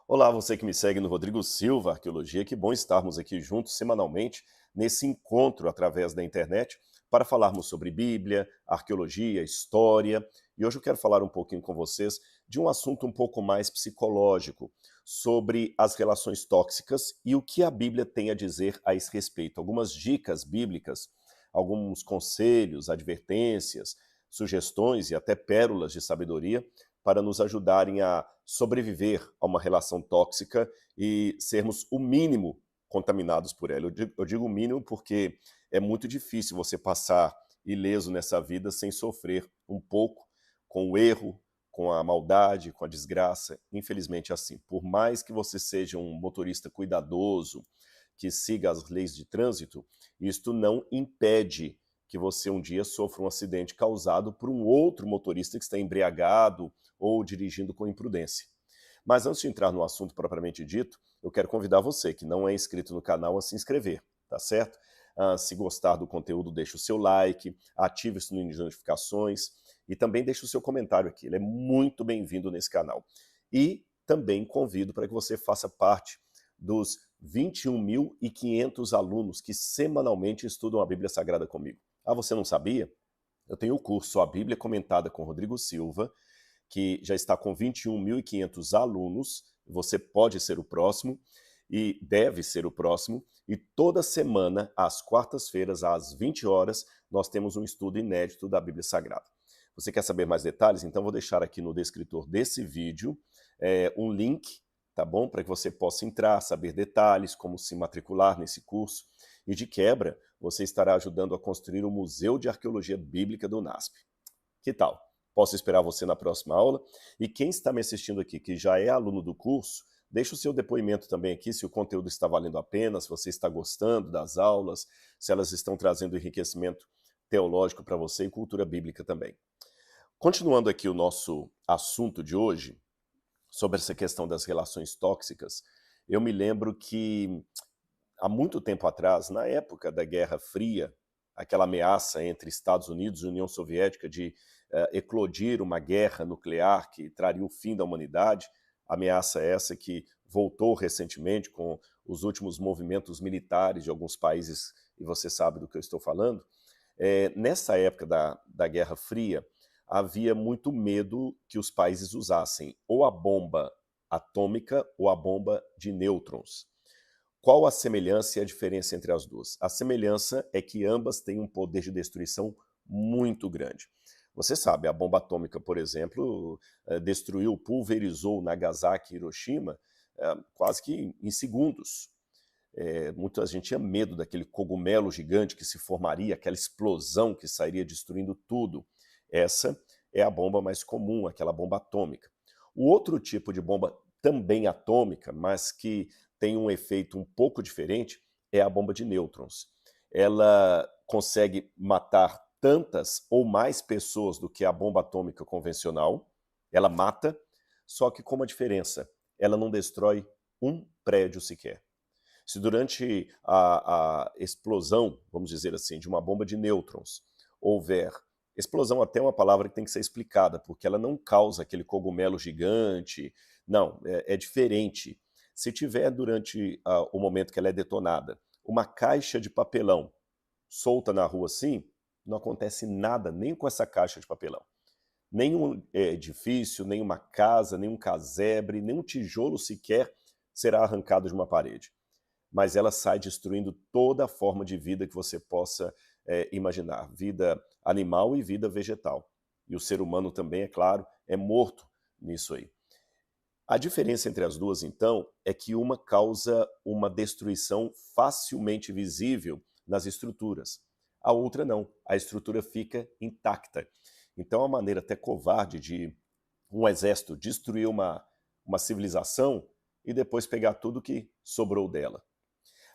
Olá, você que me segue no Rodrigo Silva Arqueologia, que bom estarmos aqui juntos semanalmente nesse encontro através da internet para falarmos sobre Bíblia, arqueologia, história. E hoje eu quero falar um pouquinho com vocês de um assunto um pouco mais psicológico, sobre as relações tóxicas e o que a Bíblia tem a dizer a esse respeito. Algumas dicas bíblicas, alguns conselhos, advertências, sugestões e até pérolas de sabedoria para nos ajudarem a sobreviver a uma relação tóxica e sermos o mínimo contaminados por ela. Eu digo o mínimo porque é muito difícil você passar ileso nessa vida sem sofrer um pouco com o erro, com a maldade, com a desgraça. Infelizmente é assim. Por mais que você seja um motorista cuidadoso, que siga as leis de trânsito, isto não impede que você um dia sofra um acidente causado por um outro motorista que está embriagado ou dirigindo com imprudência. Mas antes de entrar no assunto propriamente dito, eu quero convidar você que não é inscrito no canal a se inscrever, tá certo? Se gostar do conteúdo, deixe o seu like, ative o sininho de notificações e também deixe o seu comentário aqui, ele é muito bem-vindo nesse canal. E também convido para que você faça parte dos 21.500 alunos que semanalmente estudam a Bíblia Sagrada comigo. Ah, você não sabia? Eu tenho o curso A Bíblia Comentada com Rodrigo Silva, que já está com 21.500 alunos, você pode ser o próximo e deve ser o próximo, e toda semana, às quartas-feiras, às 20 horas, nós temos um estudo inédito da Bíblia Sagrada. Você quer saber mais detalhes? Então vou deixar aqui no descritor desse vídeo um link, tá bom? Para que você possa entrar, saber detalhes, como se matricular nesse curso, e de quebra, você estará ajudando a construir o Museu de Arqueologia Bíblica do NASP. Que tal? Posso esperar você na próxima aula? E quem está me assistindo aqui, que já é aluno do curso, deixe o seu depoimento também aqui, se o conteúdo está valendo a pena, se você está gostando das aulas, se elas estão trazendo enriquecimento teológico para você e cultura bíblica também. Continuando aqui o nosso assunto de hoje, sobre essa questão das relações tóxicas, eu me lembro que há muito tempo atrás, na época da Guerra Fria, aquela ameaça entre Estados Unidos e União Soviética de eclodir uma guerra nuclear que traria o fim da humanidade, ameaça essa que voltou recentemente com os últimos movimentos militares de alguns países, e você sabe do que eu estou falando. Nessa época da Guerra Fria, havia muito medo que os países usassem ou a bomba atômica ou a bomba de nêutrons. Qual a semelhança e a diferença entre as duas? A semelhança é que ambas têm um poder de destruição muito grande. Você sabe, a bomba atômica, por exemplo, destruiu, pulverizou Nagasaki e Hiroshima quase que em segundos. Muita gente tinha medo daquele cogumelo gigante que se formaria, aquela explosão que sairia destruindo tudo. Essa é a bomba mais comum, aquela bomba atômica. O outro tipo de bomba também atômica, mas que tem um efeito um pouco diferente, é a bomba de nêutrons. Ela consegue matar tantas ou mais pessoas do que a bomba atômica convencional, ela mata, só que com uma diferença, ela não destrói um prédio sequer. Se durante a explosão, vamos dizer assim, de uma bomba de nêutrons, houver explosão até é uma palavra que tem que ser explicada, porque ela não causa aquele cogumelo gigante, não, é diferente. Se tiver durante o momento que ela é detonada, uma caixa de papelão solta na rua assim, não acontece nada nem com essa caixa de papelão. Nenhum edifício, nenhuma casa, nenhum casebre, nenhum tijolo sequer será arrancado de uma parede, mas ela sai destruindo toda a forma de vida que você possa imaginar, vida animal e vida vegetal. E o ser humano também, é claro, é morto nisso aí. A diferença entre as duas, então, é que uma causa uma destruição facilmente visível nas estruturas. A outra não, a estrutura fica intacta. Então, a maneira até covarde de um exército destruir uma civilização e depois pegar tudo que sobrou dela.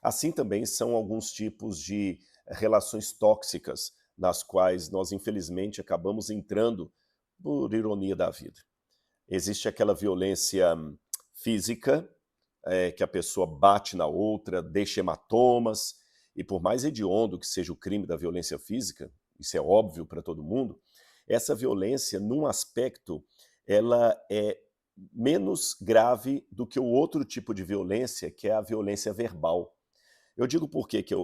Assim também são alguns tipos de relações tóxicas nas quais nós, infelizmente, acabamos entrando por ironia da vida. Existe aquela violência física, que a pessoa bate na outra, deixa hematomas, e por mais hediondo que seja o crime da violência física, isso é óbvio para todo mundo, essa violência, num aspecto, ela é menos grave do que o outro tipo de violência, que é a violência verbal. Eu digo por quê que é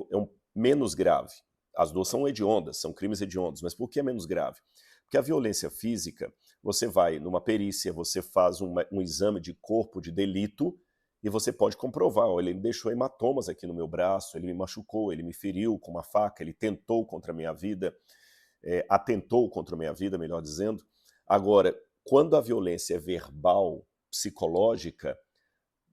menos grave. As duas são hediondas, são crimes hediondos, mas por que é menos grave? Porque a violência física, você vai numa perícia, você faz um exame de corpo de delito e você pode comprovar, ó, ele me deixou hematomas aqui no meu braço, ele me machucou, ele me feriu com uma faca, ele tentou contra a minha vida, atentou contra a minha vida, melhor dizendo. Agora, quando a violência é verbal, psicológica,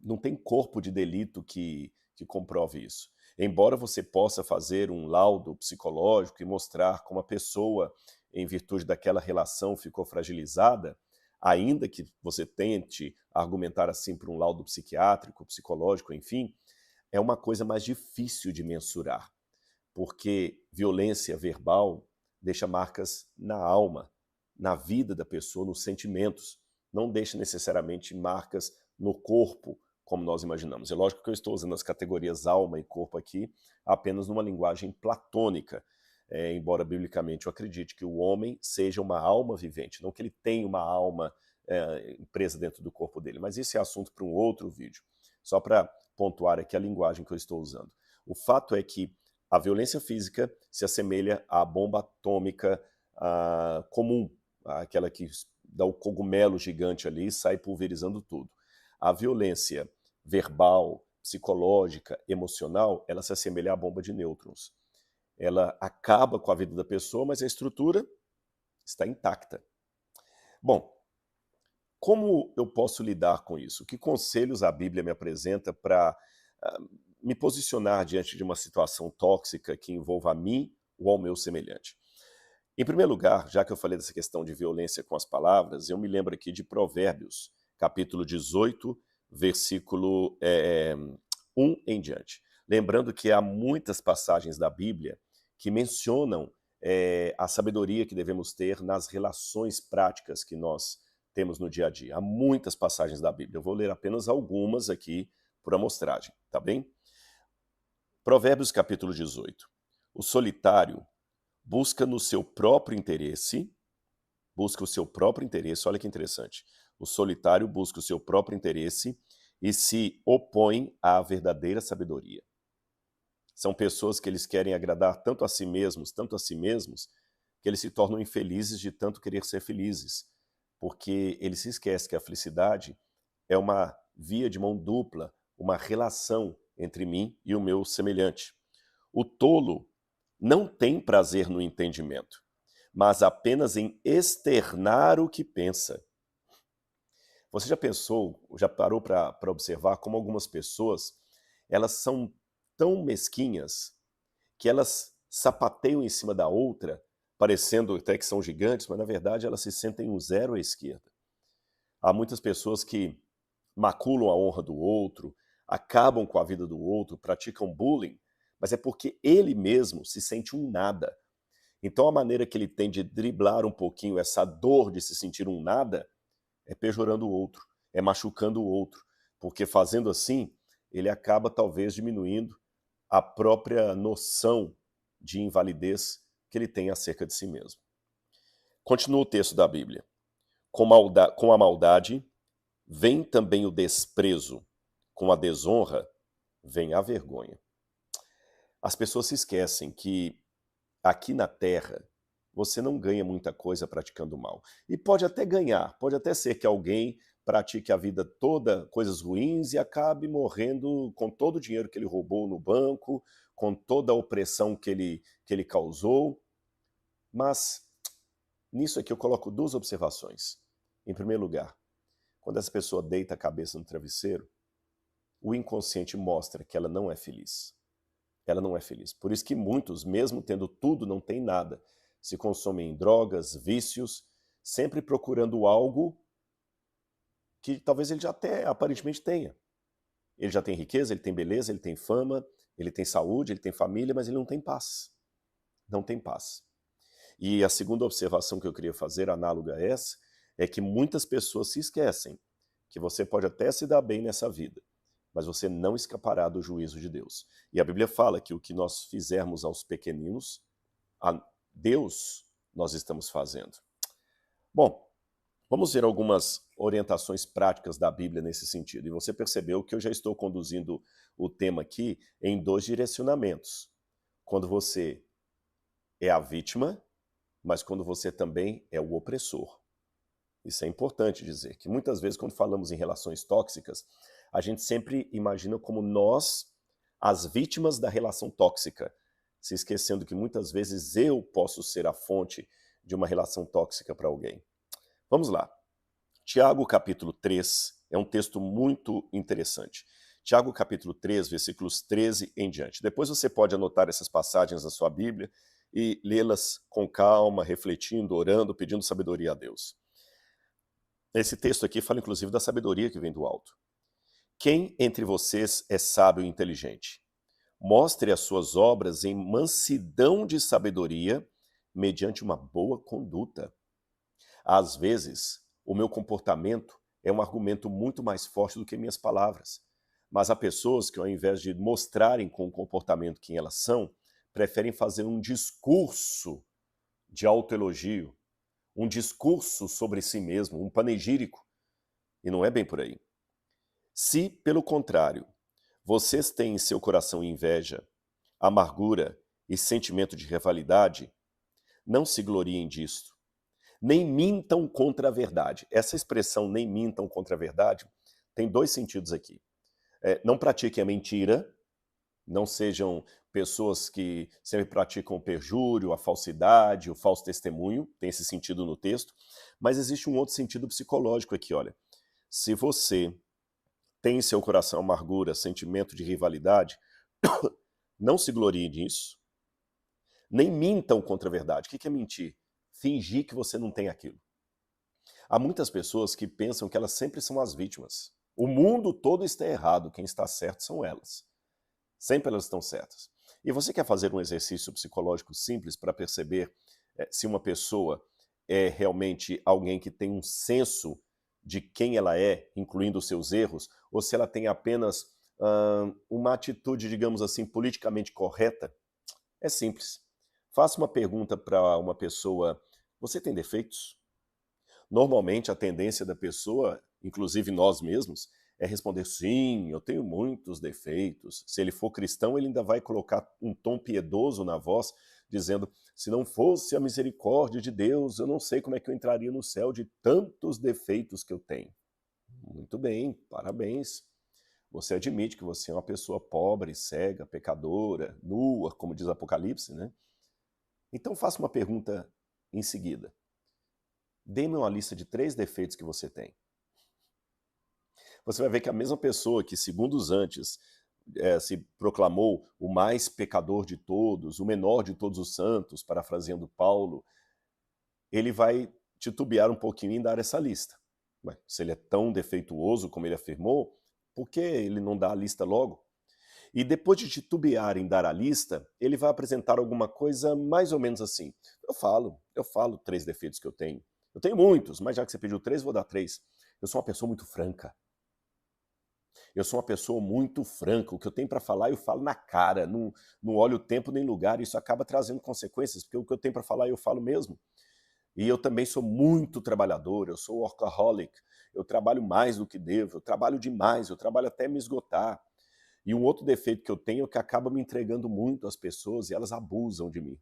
não tem corpo de delito que comprove isso. Embora você possa fazer um laudo psicológico e mostrar como a pessoa, em virtude daquela relação, ficou fragilizada, ainda que você tente argumentar assim por um laudo psiquiátrico, psicológico, enfim, é uma coisa mais difícil de mensurar, porque violência verbal deixa marcas na alma, na vida da pessoa, nos sentimentos, não deixa necessariamente marcas no corpo, como nós imaginamos. É lógico que eu estou usando as categorias alma e corpo aqui apenas numa linguagem platônica, embora biblicamente eu acredite que o homem seja uma alma vivente, não que ele tenha uma alma presa dentro do corpo dele, mas isso é assunto para um outro vídeo, só para pontuar aqui a linguagem que eu estou usando. O fato é que a violência física se assemelha à bomba atômica comum, aquela que dá o cogumelo gigante ali e sai pulverizando tudo. A violência verbal, psicológica, emocional, ela se assemelha à bomba de nêutrons. Ela acaba com a vida da pessoa, mas a estrutura está intacta. Bom, como eu posso lidar com isso? Que conselhos a Bíblia me apresenta para me posicionar diante de uma situação tóxica que envolva a mim ou ao meu semelhante? Em primeiro lugar, já que eu falei dessa questão de violência com as palavras, eu me lembro aqui de Provérbios, capítulo 18, versículo 1 em diante. Lembrando que há muitas passagens da Bíblia que mencionam a sabedoria que devemos ter nas relações práticas que nós temos no dia a dia. Há muitas passagens da Bíblia. Eu vou ler apenas algumas aqui por amostragem, tá bem? Provérbios capítulo 18. O solitário busca no seu próprio interesse, busca o seu próprio interesse, olha que interessante. O solitário busca o seu próprio interesse e se opõe à verdadeira sabedoria. São pessoas que eles querem agradar tanto a si mesmos, que eles se tornam infelizes de tanto querer ser felizes, porque eles se esquecem que a felicidade é uma via de mão dupla, uma relação entre mim e o meu semelhante. O tolo não tem prazer no entendimento, mas apenas em externar o que pensa. Você já pensou, já parou para observar como algumas pessoas, elas são tão mesquinhas que elas sapateiam em cima da outra, parecendo até que são gigantes, mas na verdade elas se sentem um zero à esquerda. Há muitas pessoas que maculam a honra do outro, acabam com a vida do outro, praticam bullying, mas é porque ele mesmo se sente um nada. Então a maneira que ele tem de driblar um pouquinho essa dor de se sentir um nada é pejorando o outro, é machucando o outro, porque fazendo assim, ele acaba talvez diminuindo a própria noção de invalidez que ele tem acerca de si mesmo. Continua o texto da Bíblia. Com a maldade vem também o desprezo, com a desonra vem a vergonha. As pessoas se esquecem que aqui na Terra você não ganha muita coisa praticando mal. E pode até ganhar, pode até ser que alguém pratique a vida toda coisas ruins e acabe morrendo com todo o dinheiro que ele roubou no banco, com toda a opressão que ele causou. Mas nisso aqui eu coloco duas observações. Em primeiro lugar, quando essa pessoa deita a cabeça no travesseiro, o inconsciente mostra que ela não é feliz. Ela não é feliz. Por isso que muitos, mesmo tendo tudo, não têm nada. Se consomem em drogas, vícios, sempre procurando algo que talvez ele já até aparentemente tenha. Ele já tem riqueza, ele tem beleza, ele tem fama, ele tem saúde, ele tem família, mas ele não tem paz. Não tem paz. E a segunda observação que eu queria fazer, análoga a essa, é que muitas pessoas se esquecem que você pode até se dar bem nessa vida, mas você não escapará do juízo de Deus. E a Bíblia fala que o que nós fizermos aos pequeninos, a Deus nós estamos fazendo. Bom, Vamos ver algumas orientações práticas da Bíblia nesse sentido. E você percebeu que eu já estou conduzindo o tema aqui em dois direcionamentos. Quando você é a vítima, mas quando você também é o opressor. Isso é importante dizer, que muitas vezes quando falamos em relações tóxicas, a gente sempre imagina como nós, as vítimas da relação tóxica, se esquecendo que muitas vezes eu posso ser a fonte de uma relação tóxica para alguém. Vamos lá. Tiago capítulo 3 é um texto muito interessante. Tiago capítulo 3, versículos 13 em diante. Depois você pode anotar essas passagens na sua Bíblia e lê-las com calma, refletindo, orando, pedindo sabedoria a Deus. Esse texto aqui fala inclusive da sabedoria que vem do alto. Quem entre vocês é sábio e inteligente? Mostre as suas obras em mansidão de sabedoria, mediante uma boa conduta. Às vezes, o meu comportamento é um argumento muito mais forte do que minhas palavras. Mas há pessoas que, ao invés de mostrarem com o comportamento quem elas são, preferem fazer um discurso de autoelogio, um discurso sobre si mesmo, um panegírico. E não é bem por aí. Se, pelo contrário, vocês têm em seu coração inveja, amargura e sentimento de rivalidade, não se gloriem disto. Nem mintam contra a verdade. Essa expressão, nem mintam contra a verdade, tem dois sentidos aqui. Não pratiquem a mentira, não sejam pessoas que sempre praticam o perjúrio, a falsidade, o falso testemunho, tem esse sentido no texto, mas existe um outro sentido psicológico aqui, olha. Se você tem em seu coração amargura, sentimento de rivalidade, não se glorie nisso, nem mintam contra a verdade. O que é mentir? Fingir que você não tem aquilo. Há muitas pessoas que pensam que elas sempre são as vítimas. O mundo todo está errado, quem está certo são elas. Sempre elas estão certas. E você quer fazer um exercício psicológico simples para perceber se uma pessoa é realmente alguém que tem um senso de quem ela é, incluindo os seus erros, ou se ela tem apenas uma atitude, digamos assim, politicamente correta? É simples. Faça uma pergunta para uma pessoa: você tem defeitos? Normalmente a tendência da pessoa, inclusive nós mesmos, é responder: sim, eu tenho muitos defeitos. Se ele for cristão, ele ainda vai colocar um tom piedoso na voz, dizendo: se não fosse a misericórdia de Deus, eu não sei como é que eu entraria no céu de tantos defeitos que eu tenho. Muito bem, parabéns. Você admite que você é uma pessoa pobre, cega, pecadora, nua, como diz Apocalipse, né? Então faça uma pergunta em seguida. Dê-me uma lista de 3 defeitos que você tem. Você vai ver que a mesma pessoa que segundos antes se proclamou o mais pecador de todos, o menor de todos os santos, parafraseando Paulo, ele vai titubear um pouquinho em dar essa lista. Ué, se ele é tão defeituoso como ele afirmou, por que ele não dá a lista logo? E depois de titubear em dar a lista, ele vai apresentar alguma coisa mais ou menos assim. Eu falo 3 defeitos que eu tenho. Eu tenho muitos, mas já que você pediu 3, vou dar 3. Eu sou uma pessoa muito franca. Eu sou uma pessoa muito franca. O que eu tenho para falar, eu falo na cara. Não olho tempo nem lugar. Isso acaba trazendo consequências, porque o que eu tenho para falar, eu falo mesmo. E eu também sou muito trabalhador. Eu sou workaholic. Eu trabalho mais do que devo. Eu trabalho demais. Eu trabalho até me esgotar. E um outro defeito que eu tenho é que acaba me entregando muito às pessoas e elas abusam de mim.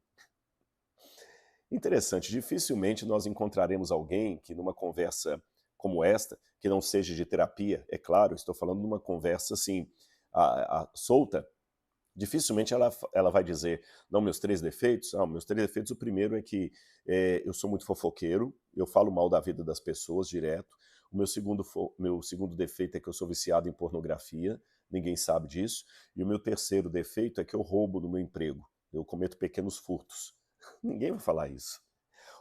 Interessante, dificilmente nós encontraremos alguém que numa conversa como esta, que não seja de terapia, é claro, estou falando de uma conversa assim, solta, dificilmente ela vai dizer, não, meus 3 defeitos, não, meus 3 defeitos, o primeiro é que eu sou muito fofoqueiro, eu falo mal da vida das pessoas direto, o meu segundo defeito é que eu sou viciado em pornografia, ninguém sabe disso, e o meu terceiro defeito é que eu roubo no meu emprego, eu cometo pequenos furtos. Ninguém vai falar isso.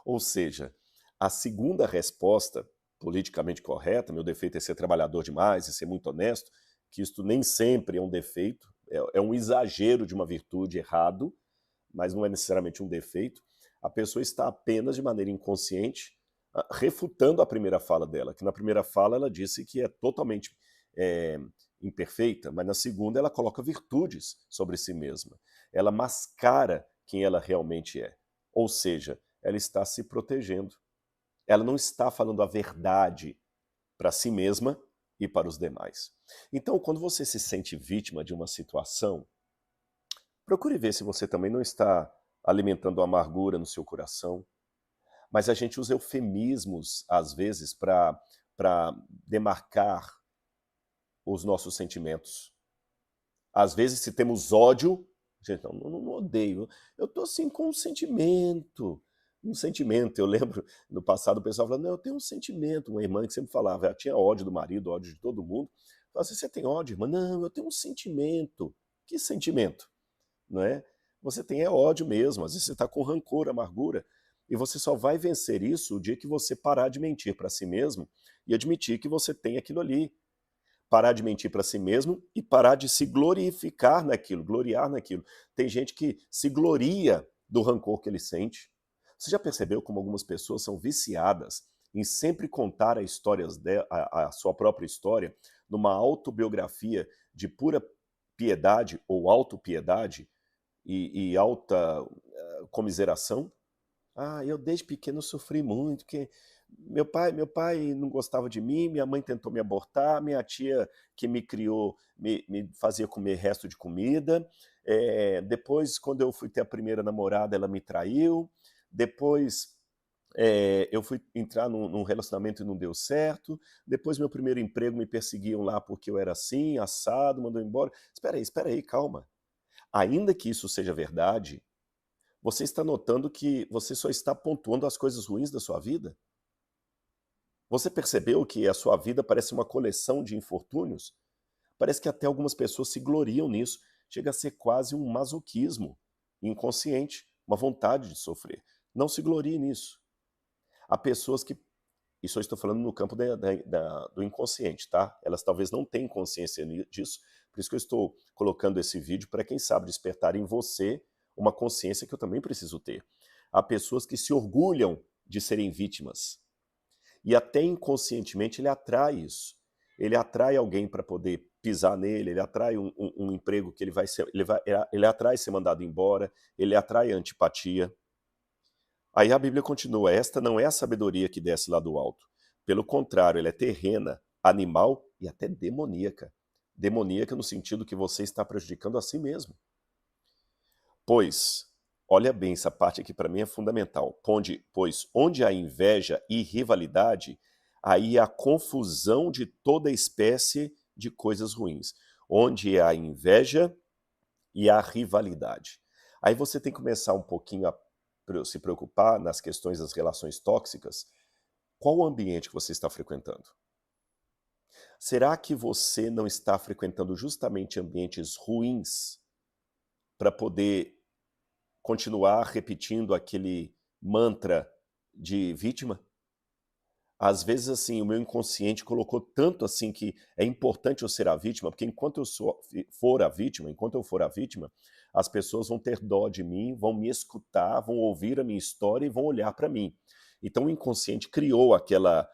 Ou seja, a segunda resposta politicamente correta, meu defeito é ser trabalhador demais e ser muito honesto, que isto nem sempre é um defeito, é um exagero de uma virtude errado, mas não é necessariamente um defeito. A pessoa está apenas de maneira inconsciente refutando a primeira fala dela, que na primeira fala ela disse que é totalmente imperfeita, mas na segunda ela coloca virtudes sobre si mesma. Ela mascara quem ela realmente é. Ou seja, ela está se protegendo. Ela não está falando a verdade para si mesma e para os demais. Então, quando você se sente vítima de uma situação, procure ver se você também não está alimentando amargura no seu coração, mas a gente usa eufemismos, às vezes, para demarcar os nossos sentimentos. Às vezes, se temos ódio, gente, não odeio, eu estou assim com um sentimento. Um sentimento, eu lembro no passado o pessoal falando, não, eu tenho um sentimento, uma irmã que sempre falava, ela tinha ódio do marido, ódio de todo mundo. Falava assim, você tem ódio, irmã? Não, eu tenho um sentimento. Que sentimento? Não é? Você tem ódio mesmo, às vezes você está com rancor, amargura, e você só vai vencer isso o dia que você parar de mentir para si mesmo e admitir que você tem aquilo ali. Parar de mentir para si mesmo e parar de se glorificar naquilo, gloriar naquilo. Tem gente que se gloria do rancor que ele sente. Você já percebeu como algumas pessoas são viciadas em sempre contar a sua própria história numa autobiografia de pura piedade ou autopiedade e alta comiseração? Ah, eu desde pequeno sofri muito, porque meu pai não gostava de mim, minha mãe tentou me abortar, minha tia que me criou me fazia comer resto de comida, depois quando eu fui ter a primeira namorada ela me traiu, depois eu fui entrar num relacionamento e não deu certo, depois meu primeiro emprego me perseguiam lá porque eu era assim, assado, mandou embora. Espera aí, calma. Ainda que isso seja verdade, você está notando que você só está pontuando as coisas ruins da sua vida? Você percebeu que a sua vida parece uma coleção de infortúnios? Parece que até algumas pessoas se gloriam nisso. Chega a ser quase um masoquismo inconsciente, uma vontade de sofrer. Não se glorie nisso. Há pessoas que, isso eu estou falando no campo do inconsciente, tá? Elas talvez não tenham consciência disso, por isso que eu estou colocando esse vídeo para quem sabe despertar em você uma consciência que eu também preciso ter. Há pessoas que se orgulham de serem vítimas, e até inconscientemente ele atrai isso. Ele atrai alguém para poder pisar nele, ele atrai um emprego que ele atrai ser mandado embora, ele atrai a antipatia. Aí a Bíblia continua, esta não é a sabedoria que desce lá do alto. Pelo contrário, ela é terrena, animal e até demoníaca. Demoníaca no sentido que você está prejudicando a si mesmo. Pois, olha bem, essa parte aqui para mim é fundamental. Pois onde há inveja e rivalidade, aí há confusão de toda espécie de coisas ruins. Onde há inveja e há rivalidade. Aí você tem que começar um pouquinho a se preocupar nas questões das relações tóxicas. Qual o ambiente que você está frequentando? Será que você não está frequentando justamente ambientes ruins para poder continuar repetindo aquele mantra de vítima? Às vezes, assim, o meu inconsciente colocou tanto assim que é importante eu ser a vítima, porque enquanto for a vítima, enquanto eu for a vítima, as pessoas vão ter dó de mim, vão me escutar, vão ouvir a minha história e vão olhar para mim. Então o inconsciente criou aquela,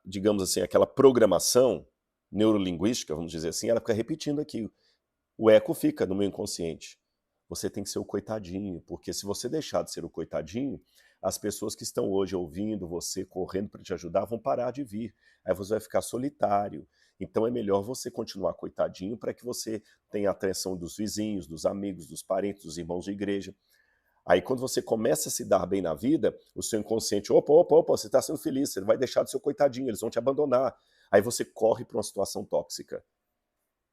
digamos assim, aquela programação neurolinguística, vamos dizer assim, ela fica repetindo aqui. O eco fica no meu inconsciente. Você tem que ser o coitadinho, porque se você deixar de ser o coitadinho, as pessoas que estão hoje ouvindo você, correndo para te ajudar, vão parar de vir. Aí você vai ficar solitário. Então é melhor você continuar coitadinho para que você tenha a atenção dos vizinhos, dos amigos, dos parentes, dos irmãos de igreja. Aí quando você começa a se dar bem na vida, o seu inconsciente, opa, você está sendo feliz, você vai deixar de ser o coitadinho, eles vão te abandonar. Aí você corre para uma situação tóxica.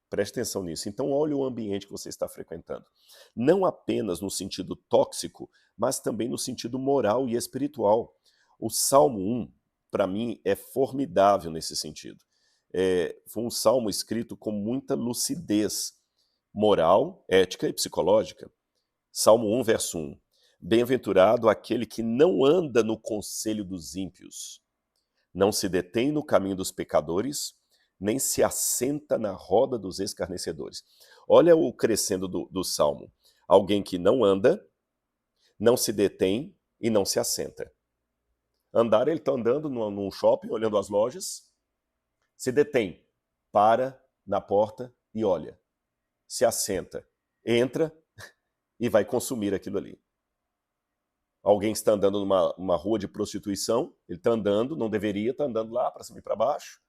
Preste atenção nisso. Então, olhe o ambiente que você está frequentando. Não apenas no sentido tóxico, mas também no sentido moral e espiritual. O Salmo 1, para mim, é formidável nesse sentido. Foi um salmo escrito com muita lucidez moral, ética e psicológica. Salmo 1, verso 1. Bem-aventurado aquele que não anda no conselho dos ímpios, não se detém no caminho dos pecadores, nem se assenta na roda dos escarnecedores. Olha o crescendo do Salmo. Alguém que não anda, não se detém e não se assenta. Andar, ele está andando num shopping, olhando as lojas, se detém, para na porta e olha. Se assenta, entra e vai consumir aquilo ali. Alguém que está andando numa rua de prostituição, ele está andando, não deveria, está andando lá para cima e para baixo.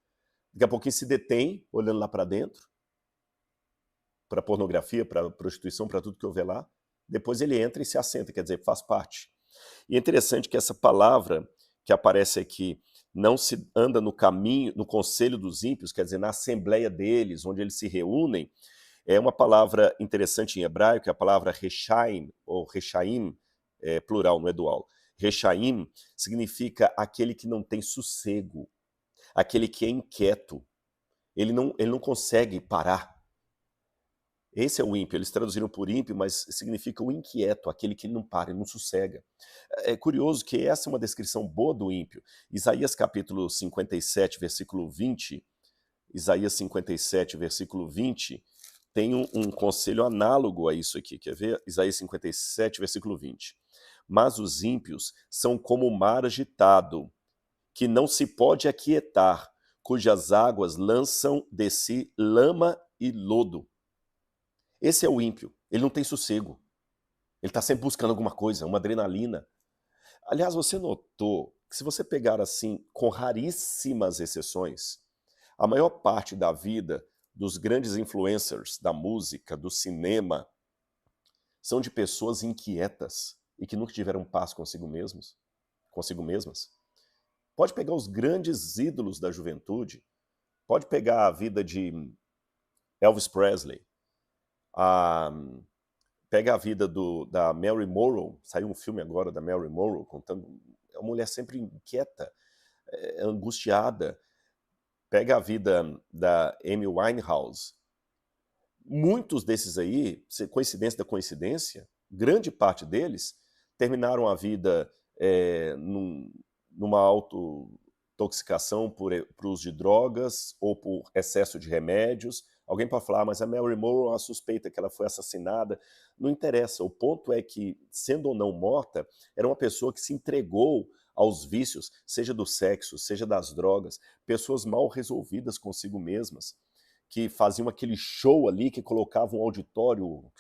Daqui a pouquinho se detém, olhando lá para dentro, para pornografia, para prostituição, para tudo que houver lá. Depois ele entra e se assenta, quer dizer, faz parte. E é interessante que essa palavra que aparece aqui, não se anda no caminho, no conselho dos ímpios, quer dizer, na assembleia deles, onde eles se reúnem, é uma palavra interessante em hebraico, é a palavra rechaim, ou rechaim, plural, não é dual. Rechaim significa aquele que não tem sossego, aquele que é inquieto, ele não consegue parar. Esse é o ímpio, eles traduziram por ímpio, mas significa o inquieto, aquele que não para, não sossega. É curioso que essa é uma descrição boa do ímpio. Isaías capítulo 57, versículo 20, Isaías 57, versículo 20, tem um conselho análogo a isso aqui, quer ver? Isaías 57, versículo 20. Mas os ímpios são como o mar agitado, que não se pode aquietar, cujas águas lançam de si lama e lodo. Esse é o ímpio, ele não tem sossego, ele está sempre buscando alguma coisa, uma adrenalina. Aliás, você notou que se você pegar assim, com raríssimas exceções, a maior parte da vida dos grandes influencers da música, do cinema, são de pessoas inquietas e que nunca tiveram paz consigo mesmas. Pode pegar os grandes ídolos da juventude, pode pegar a vida de Elvis Presley, pega a vida da Mary Monroe, saiu um filme agora da Mary Monroe, contando, é uma mulher sempre inquieta, angustiada. Pega a vida da Amy Winehouse. Muitos desses aí, coincidência da coincidência, grande parte deles terminaram a vida numa autotoxicação por uso de drogas ou por excesso de remédios. Alguém pode falar, mas a Mary Monroe, a suspeita que ela foi assassinada. Não interessa, o ponto é que, sendo ou não morta, era uma pessoa que se entregou aos vícios, seja do sexo, seja das drogas, pessoas mal resolvidas consigo mesmas, que faziam aquele show ali, que colocavam um auditório,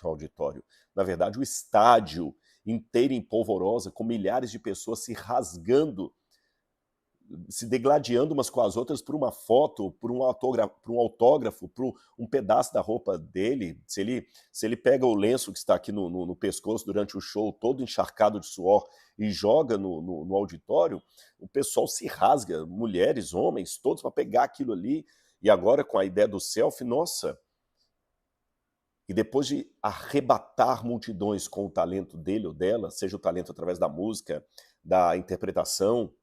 na verdade o estádio inteiro em polvorosa, com milhares de pessoas se rasgando, se degladiando umas com as outras por uma foto, por um autógrafo, por um pedaço da roupa dele. Se ele pega o lenço que está aqui no pescoço durante o show, todo encharcado de suor, e joga no auditório, o pessoal se rasga, mulheres, homens, todos, para pegar aquilo ali. E agora com a ideia do selfie, nossa! E depois de arrebatar multidões com o talento dele ou dela, seja o talento através da música, da interpretação,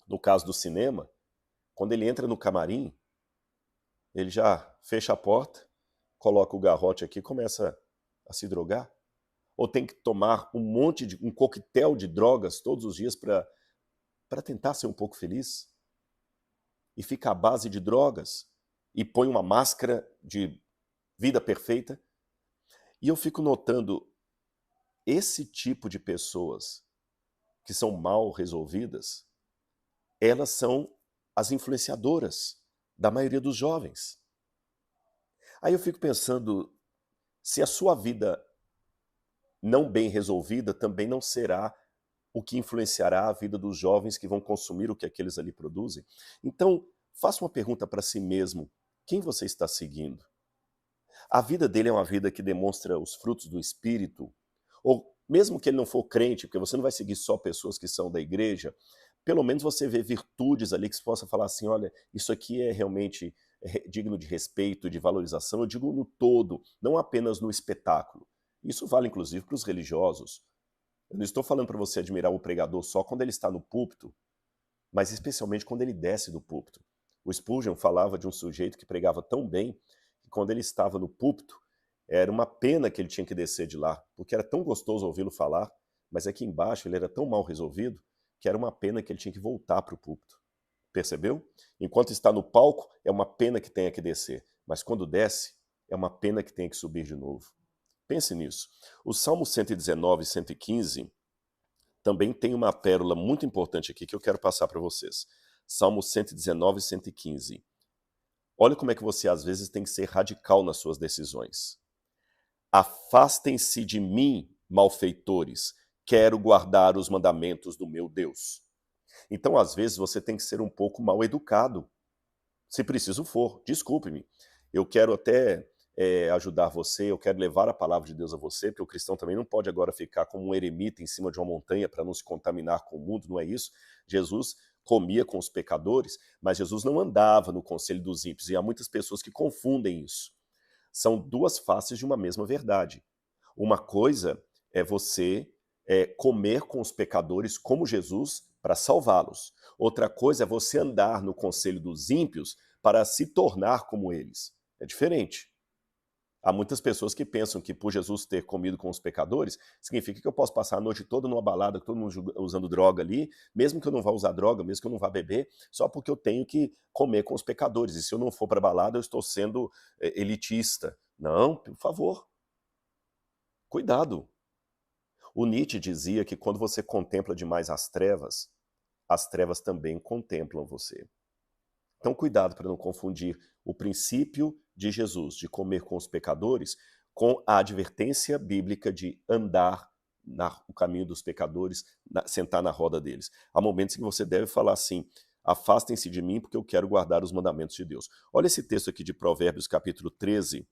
no caso do cinema, quando ele entra no camarim, ele já fecha a porta, coloca o garrote aqui e começa a se drogar. Ou tem que tomar um coquetel de drogas todos os dias para tentar ser um pouco feliz. E fica à base de drogas e põe uma máscara de vida perfeita. E eu fico notando esse tipo de pessoas que são mal resolvidas, elas são as influenciadoras da maioria dos jovens. Aí eu fico pensando, se a sua vida não bem resolvida também não será o que influenciará a vida dos jovens que vão consumir o que aqueles ali produzem. Então, faça uma pergunta para si mesmo, quem você está seguindo? A vida dele é uma vida que demonstra os frutos do Espírito? Ou mesmo que ele não for crente, porque você não vai seguir só pessoas que são da igreja, pelo menos você vê virtudes ali que você possa falar assim, olha, isso aqui é realmente digno de respeito, de valorização, eu digo no todo, não apenas no espetáculo. Isso vale inclusive para os religiosos. Eu não estou falando para você admirar o pregador só quando ele está no púlpito, mas especialmente quando ele desce do púlpito. O Spurgeon falava de um sujeito que pregava tão bem que quando ele estava no púlpito, era uma pena que ele tinha que descer de lá, porque era tão gostoso ouvi-lo falar, mas aqui embaixo ele era tão mal resolvido que era uma pena que ele tinha que voltar para o púlpito. Percebeu? Enquanto está no palco, é uma pena que tenha que descer, mas quando desce, é uma pena que tenha que subir de novo. Pense nisso. O Salmo 119 e 115 também tem uma pérola muito importante aqui que eu quero passar para vocês. Salmo 119 e 115. Olha como é que você às vezes tem que ser radical nas suas decisões. Afastem-se de mim, malfeitores, quero guardar os mandamentos do meu Deus. Então, às vezes, você tem que ser um pouco mal educado, se preciso for. Desculpe-me. Eu quero até ajudar você, eu quero levar a palavra de Deus a você, porque o cristão também não pode agora ficar como um eremita em cima de uma montanha para não se contaminar com o mundo, não é isso? Jesus comia com os pecadores, mas Jesus não andava no conselho dos ímpios, e há muitas pessoas que confundem isso. São duas faces de uma mesma verdade. Uma coisa é você comer com os pecadores como Jesus para salvá-los. Outra coisa é você andar no conselho dos ímpios para se tornar como eles. É diferente. Há muitas pessoas que pensam que por Jesus ter comido com os pecadores, significa que eu posso passar a noite toda numa balada, todo mundo usando droga ali, mesmo que eu não vá usar droga, mesmo que eu não vá beber, só porque eu tenho que comer com os pecadores. E se eu não for para a balada, eu estou sendo elitista. Não, por favor. Cuidado. O Nietzsche dizia que quando você contempla demais as trevas também contemplam você. Então, cuidado para não confundir o princípio de Jesus de comer com os pecadores com a advertência bíblica de andar no caminho dos pecadores, sentar na roda deles. Há momentos em que você deve falar assim: afastem-se de mim porque eu quero guardar os mandamentos de Deus. Olha esse texto aqui de Provérbios, capítulo 13,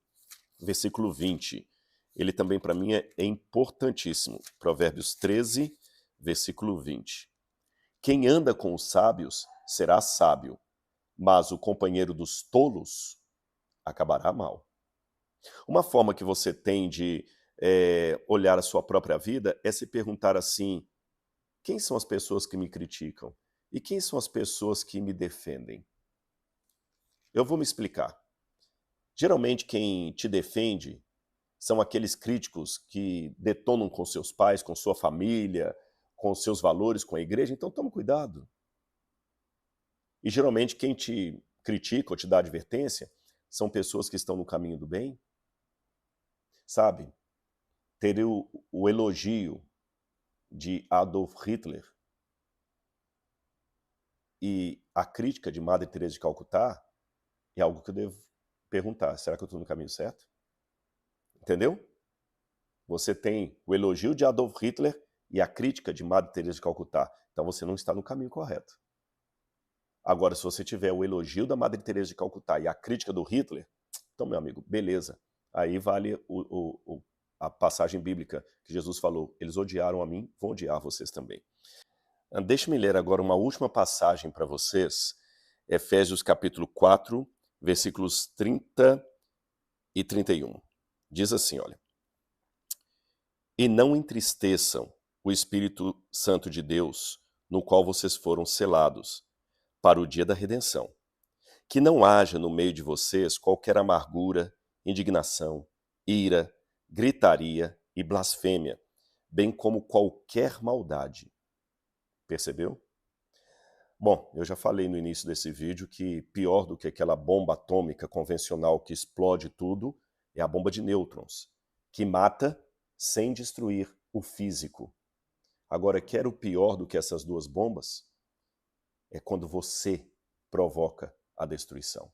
versículo 20. Ele também, para mim, é importantíssimo. Provérbios 13, versículo 20. Quem anda com os sábios será sábio, mas o companheiro dos tolos acabará mal. Uma forma que você tem de olhar a sua própria vida é se perguntar assim: quem são as pessoas que me criticam? E quem são as pessoas que me defendem? Eu vou me explicar. Geralmente quem te defende são aqueles críticos que detonam com seus pais, com sua família, com seus valores, com a igreja, então toma cuidado. E geralmente quem te critica ou te dá advertência são pessoas que estão no caminho do bem. Sabe, ter o elogio de Adolf Hitler e a crítica de Madre Teresa de Calcutá é algo que eu devo perguntar, será que eu estou no caminho certo? Entendeu? Você tem o elogio de Adolf Hitler e a crítica de Madre Teresa de Calcutá, então você não está no caminho correto. Agora, se você tiver o elogio da Madre Teresa de Calcutá e a crítica do Hitler, então, meu amigo, beleza. Aí vale a passagem bíblica que Jesus falou: eles odiaram a mim, vão odiar vocês também. Deixe-me ler agora uma última passagem para vocês, Efésios capítulo 4, versículos 30 e 31. Diz assim, olha: e não entristeçam o Espírito Santo de Deus, no qual vocês foram selados, para o dia da redenção. Que não haja no meio de vocês qualquer amargura, indignação, ira, gritaria e blasfêmia, bem como qualquer maldade. Percebeu? Bom, eu já falei no início desse vídeo que pior do que aquela bomba atômica convencional que explode tudo é a bomba de nêutrons, que mata sem destruir o físico. Agora, quer o pior do que essas duas bombas? É quando você provoca a destruição.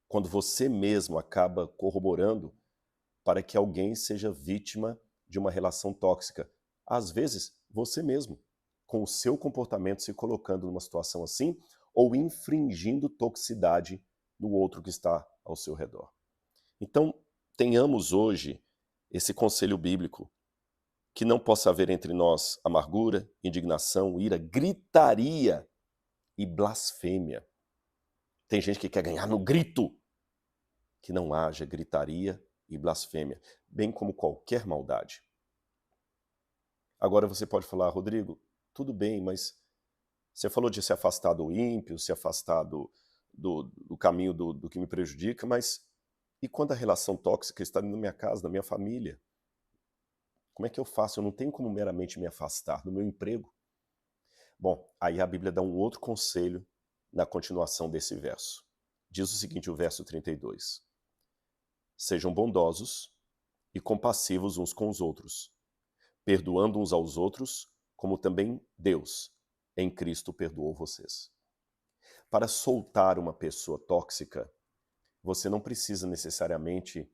Quando você mesmo acaba corroborando para que alguém seja vítima de uma relação tóxica. Às vezes, você mesmo, com o seu comportamento se colocando numa situação assim, ou infringindo toxicidade no outro que está ao seu redor. Então, tenhamos hoje esse conselho bíblico, que não possa haver entre nós amargura, indignação, ira, gritaria e blasfêmia. Tem gente que quer ganhar no grito. Que não haja gritaria e blasfêmia, bem como qualquer maldade. Agora você pode falar: Rodrigo, tudo bem, mas você falou de se afastar do ímpio, se afastar do caminho do que me prejudica, mas e quando a relação tóxica está na minha casa, na minha família? Como é que eu faço? Eu não tenho como meramente me afastar do meu emprego. Bom, aí a Bíblia dá um outro conselho na continuação desse verso. Diz o seguinte, o verso 32. Sejam bondosos e compassivos uns com os outros, perdoando uns aos outros, como também Deus, em Cristo, perdoou vocês. Para soltar uma pessoa tóxica, você não precisa necessariamente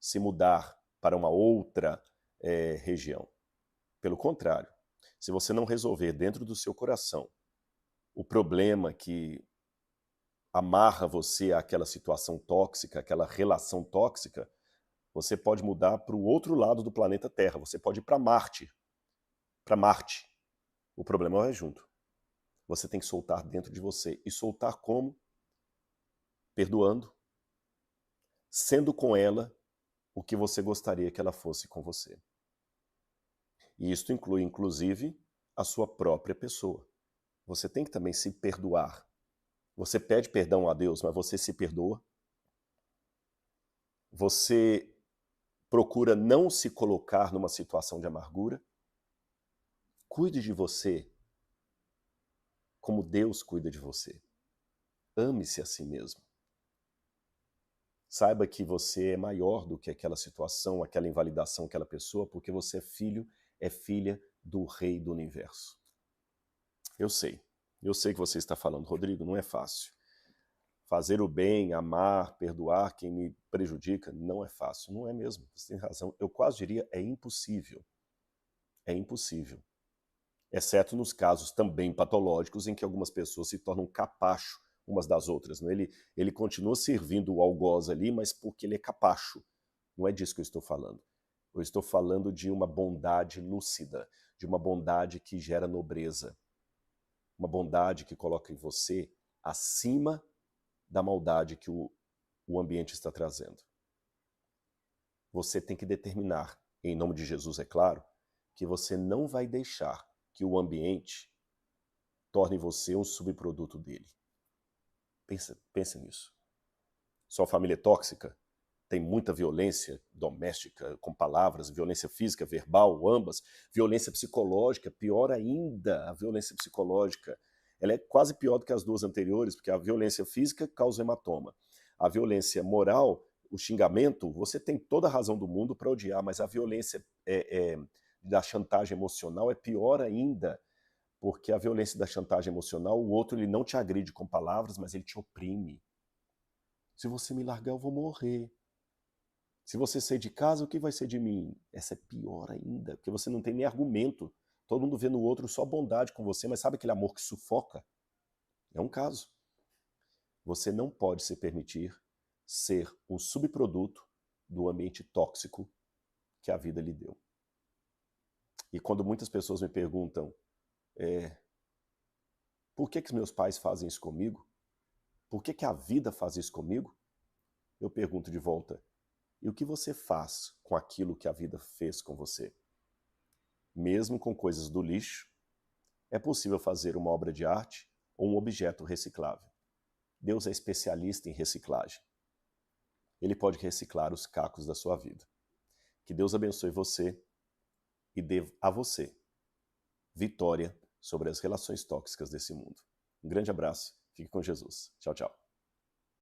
se mudar para uma outra região. Pelo contrário, se você não resolver dentro do seu coração o problema que amarra você àquela situação tóxica, àquela relação tóxica, você pode mudar para o outro lado do planeta Terra, você pode ir para Marte. Para Marte. O problema é junto. Você tem que soltar dentro de você. E soltar como? Perdoando, sendo com ela o que você gostaria que ela fosse com você. E isso inclui, inclusive, a sua própria pessoa. Você tem que também se perdoar. Você pede perdão a Deus, mas você se perdoa. Você procura não se colocar numa situação de amargura. Cuide de você como Deus cuida de você. Ame-se a si mesmo. Saiba que você é maior do que aquela situação, aquela invalidação, aquela pessoa, porque você é filho, é filha do Rei do Universo. Eu sei que você está falando, Rodrigo, não é fácil. Fazer o bem, amar, perdoar quem me prejudica, não é fácil. Não é mesmo, você tem razão. Eu quase diria, é impossível. É impossível. Exceto nos casos também patológicos em que algumas pessoas se tornam capacho umas das outras. Né? Ele continua servindo o algoz ali, mas porque ele é capacho. Não é disso que eu estou falando. Eu estou falando de uma bondade lúcida, de uma bondade que gera nobreza. Uma bondade que coloca em você acima da maldade que o ambiente está trazendo. Você tem que determinar, em nome de Jesus, é claro, que você não vai deixar que o ambiente torne você um subproduto dele. Pensa nisso. Sua família é tóxica? Tem muita violência doméstica, com palavras, violência física, verbal, ambas, violência psicológica, pior ainda, a violência psicológica. Ela é quase pior do que as duas anteriores, porque a violência física causa hematoma. A violência moral, o xingamento, você tem toda a razão do mundo para odiar, mas a violência da chantagem emocional é pior ainda, porque a violência da chantagem emocional, o outro ele não te agride com palavras, mas ele te oprime. Se você me largar, eu vou morrer. Se você sair de casa, o que vai ser de mim? Essa é pior ainda, porque você não tem nem argumento. Todo mundo vê no outro só bondade com você, mas sabe aquele amor que sufoca? É um caso. Você não pode se permitir ser um subproduto do ambiente tóxico que a vida lhe deu. E quando muitas pessoas me perguntam por que meus pais fazem isso comigo? Por que a vida faz isso comigo? Eu pergunto de volta, e o que você faz com aquilo que a vida fez com você? Mesmo com coisas do lixo, é possível fazer uma obra de arte ou um objeto reciclável. Deus é especialista em reciclagem. Ele pode reciclar os cacos da sua vida. Que Deus abençoe você e dê a você vitória sobre as relações tóxicas desse mundo. Um grande abraço, fique com Jesus. Tchau, tchau.